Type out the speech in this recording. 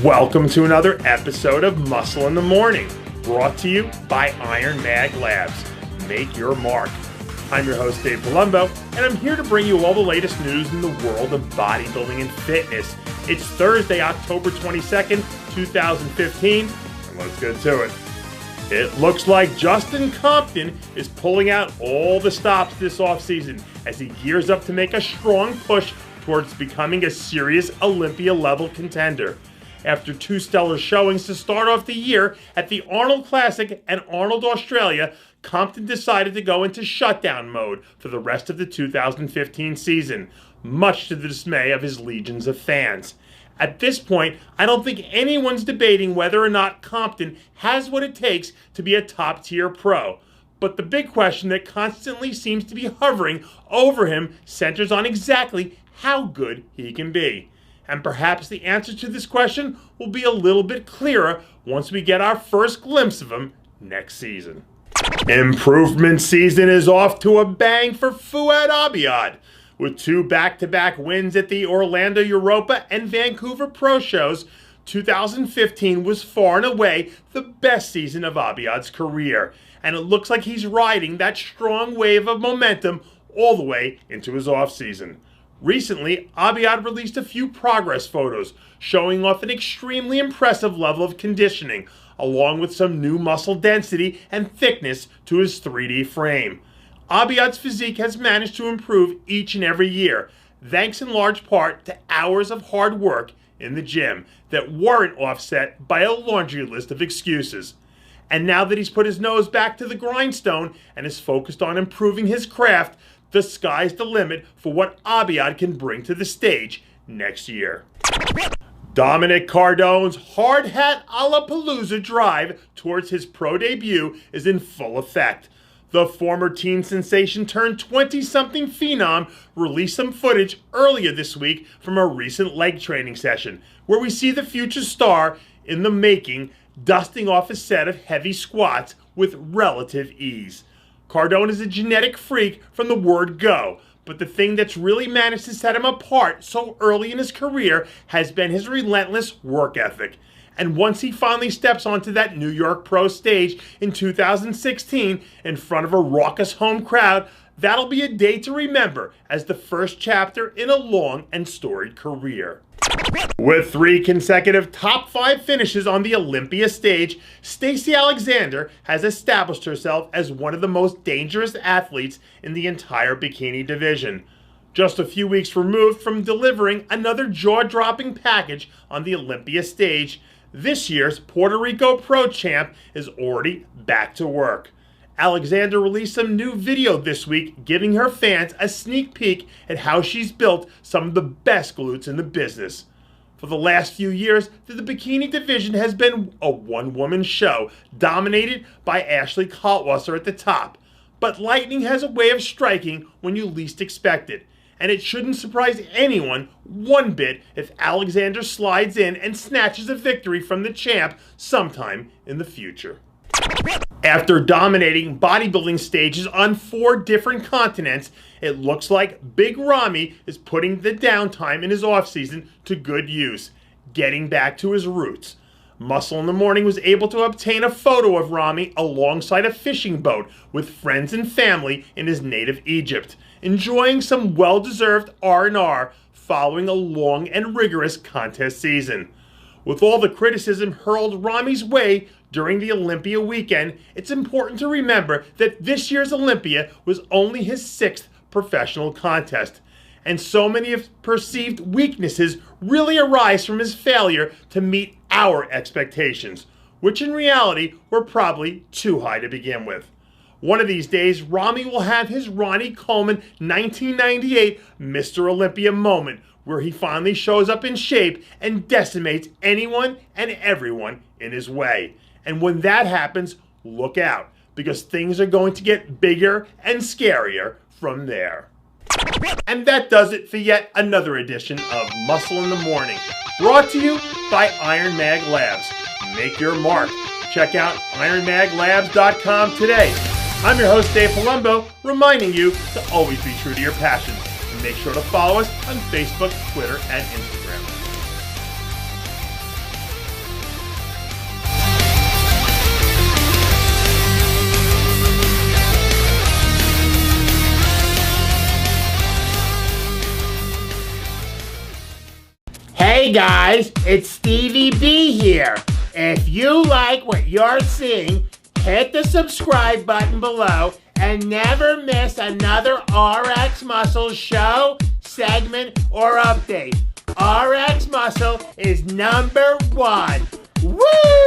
Welcome to another episode of Muscle in the Morning, brought to you by IronMag Labs. Make your mark. I'm your host, Dave Palumbo, and I'm here to bring you all the latest news in the world of bodybuilding and fitness. It's Thursday, October 22nd, 2015, and let's get to it. It looks like Justin Compton is pulling out all the stops this offseason as he gears up to make a strong push towards becoming a serious Olympia-level contender. After two stellar showings to start off the year at the Arnold Classic and Arnold Australia, Compton decided to go into shutdown mode for the rest of the 2015 season, much to the dismay of his legions of fans. At this point, I don't think anyone's debating whether or not Compton has what it takes to be a top-tier pro. But the big question that constantly seems to be hovering over him centers on exactly how good he can be. And perhaps the answer to this question will be a little bit clearer once we get our first glimpse of him next season. Improvement season is off to a bang for Fouad Abiad. With two back-to-back wins at the Orlando Europa and Vancouver Pro Shows, 2015 was far and away the best season of Abiad's career. And it looks like he's riding that strong wave of momentum all the way into his offseason. Recently, Abiad released a few progress photos showing off an extremely impressive level of conditioning, along with some new muscle density and thickness to his 3D frame. Abiad's physique has managed to improve each and every year, thanks in large part to hours of hard work in the gym that weren't offset by a laundry list of excuses. And now that he's put his nose back to the grindstone and is focused on improving his craft, the sky's the limit for what Abiad can bring to the stage next year. Dominic Cardone's hard hat a la Palooza drive towards his pro debut is in full effect. The former teen sensation turned 20-something phenom released some footage earlier this week from a recent leg training session, where we see the future star in the making dusting off a set of heavy squats with relative ease. Cardone is a genetic freak from the word go, but the thing that's really managed to set him apart so early in his career has been his relentless work ethic. And once he finally steps onto that New York Pro stage in 2016 in front of a raucous home crowd, that'll be a day to remember as the first chapter in a long and storied career. With 3 consecutive top 5 finishes on the Olympia stage, Stacy Alexander has established herself as one of the most dangerous athletes in the entire bikini division. Just a few weeks removed from delivering another jaw-dropping package on the Olympia stage, this year's Puerto Rico Pro Champ is already back to work. Alexander released some new video this week, giving her fans a sneak peek at how she's built some of the best glutes in the business. For the last few years, the bikini division has been a one-woman show, dominated by Ashley Kaltwasser at the top. But lightning has a way of striking when you least expect it, and it shouldn't surprise anyone one bit if Alexander slides in and snatches a victory from the champ sometime in the future. After dominating bodybuilding stages on 4 different continents, it looks like Big Ramy is putting the downtime in his offseason to good use, getting back to his roots. Muscle in the Morning was able to obtain a photo of Ramy alongside a fishing boat with friends and family in his native Egypt, enjoying some well-deserved R&R following a long and rigorous contest season. With all the criticism hurled Ramy's way during the Olympia weekend, it's important to remember that this year's Olympia was only his 6th professional contest, and so many of perceived weaknesses really arise from his failure to meet our expectations, which in reality were probably too high to begin with. One of these days, Ramy will have his Ronnie Coleman 1998 Mr. Olympia moment, where he finally shows up in shape and decimates anyone and everyone in his way. And when that happens, look out, because things are going to get bigger and scarier from there. And that does it for yet another edition of Muscle in the Morning, brought to you by IronMag Labs. Make your mark. Check out IronMagLabs.com today. I'm your host, Dave Palumbo, reminding you to always be true to your passions. And make sure to follow us on Facebook, Twitter, and Instagram. Hey guys, it's Stevie B here. If you like what you're seeing, hit the subscribe button below and never miss another RX Muscle show, segment, or update. RX Muscle is #1. Woo!